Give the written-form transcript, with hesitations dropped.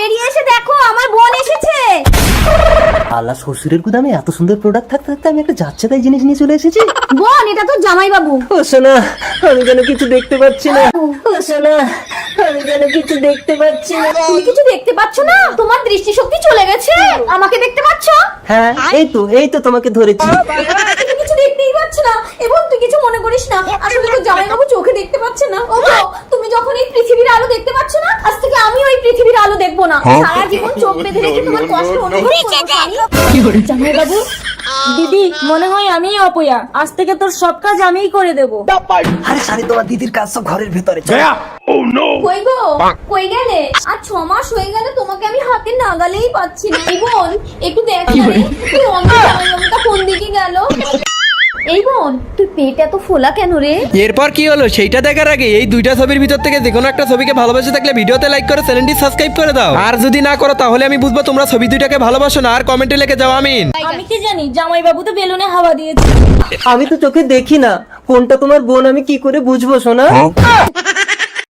বেরিয়ে এসে দেখো আমার বোন এসেছে। আল্লাহ, শ্বশুরের গুদামে এত সুন্দর প্রোডাক্ট থাকতে থাকতে আমি একটা যাচ্ছে তাই জিনিস নিয়ে চলে এসেছি। বোন, এটা তো জামাই বাবু। ও সোনা, আমি যেন কিছু দেখতে পাচ্ছি না। ও সোনা, আমি যেন কিছু দেখতে পাচ্ছি না। তুমি কিছু দেখতে পাচ্ছ না? তোমার দৃষ্টিশক্তি চলে গেছে। আমাকে দেখতে পাচ্ছ? হ্যাঁ, এই তো তোমাকে ধরেছি। তুমি কিছু দেখতেই পাচ্ছ না। এবং তুই কিছু মনে করিস না, আসলে তো জামাই বাবু চোখে দেখতে পাচ্ছে না। ওগো, তুমি যখন এই পৃথিবীর আলো দেখতে পাচ্ছ না, আজ থেকে আমিও এই পৃথিবীর আলো দেখবো না। সারা জীবন চোখ বেঁধে রেখে তোমার কষ্ট অনুভব করব। জামাই বাবু, দিদি মনে হয় আমিই অপয়া। আজ থেকে তোর সব কাজ আমিই করে দেব। আরে শালি, তোমার দিদির কাজ সব ঘরের ভেতরে। কই গো, কই গেলে? আর 6 মাস হয়ে গেল তোমাকে আমি হাতে নাগালেই পাচ্ছি না। এই বোন, একটু দেখ না রে, তুই অন্য জামাইবাবুটা কোন দিকে গেল? এই বোন, তুই পেট এত ফোলা কেন রে? এরপর কি হলো সেইটা দেখার আগে এই দুইটা ছবির ভিতর থেকে যে কোনো একটা ছবিকে ভালোবাসে থাকলে ভিডিওতে লাইক করে চ্যানেলটি সাবস্ক্রাইব করে দাও। আর যদি না করো তাহলে আমি বুঝবো তোমরা ছবি দুইটাকে ভালোবাসো না। আর কমেন্টে লিখে যাও আমিন। আমি কি জানি জামাই বাবু তো বেলুনে হাওয়া দিয়েছে। আমি তো চোখে দেখি না কোনটা তোমার বোন, আমি কি করে বুঝবো সোনা?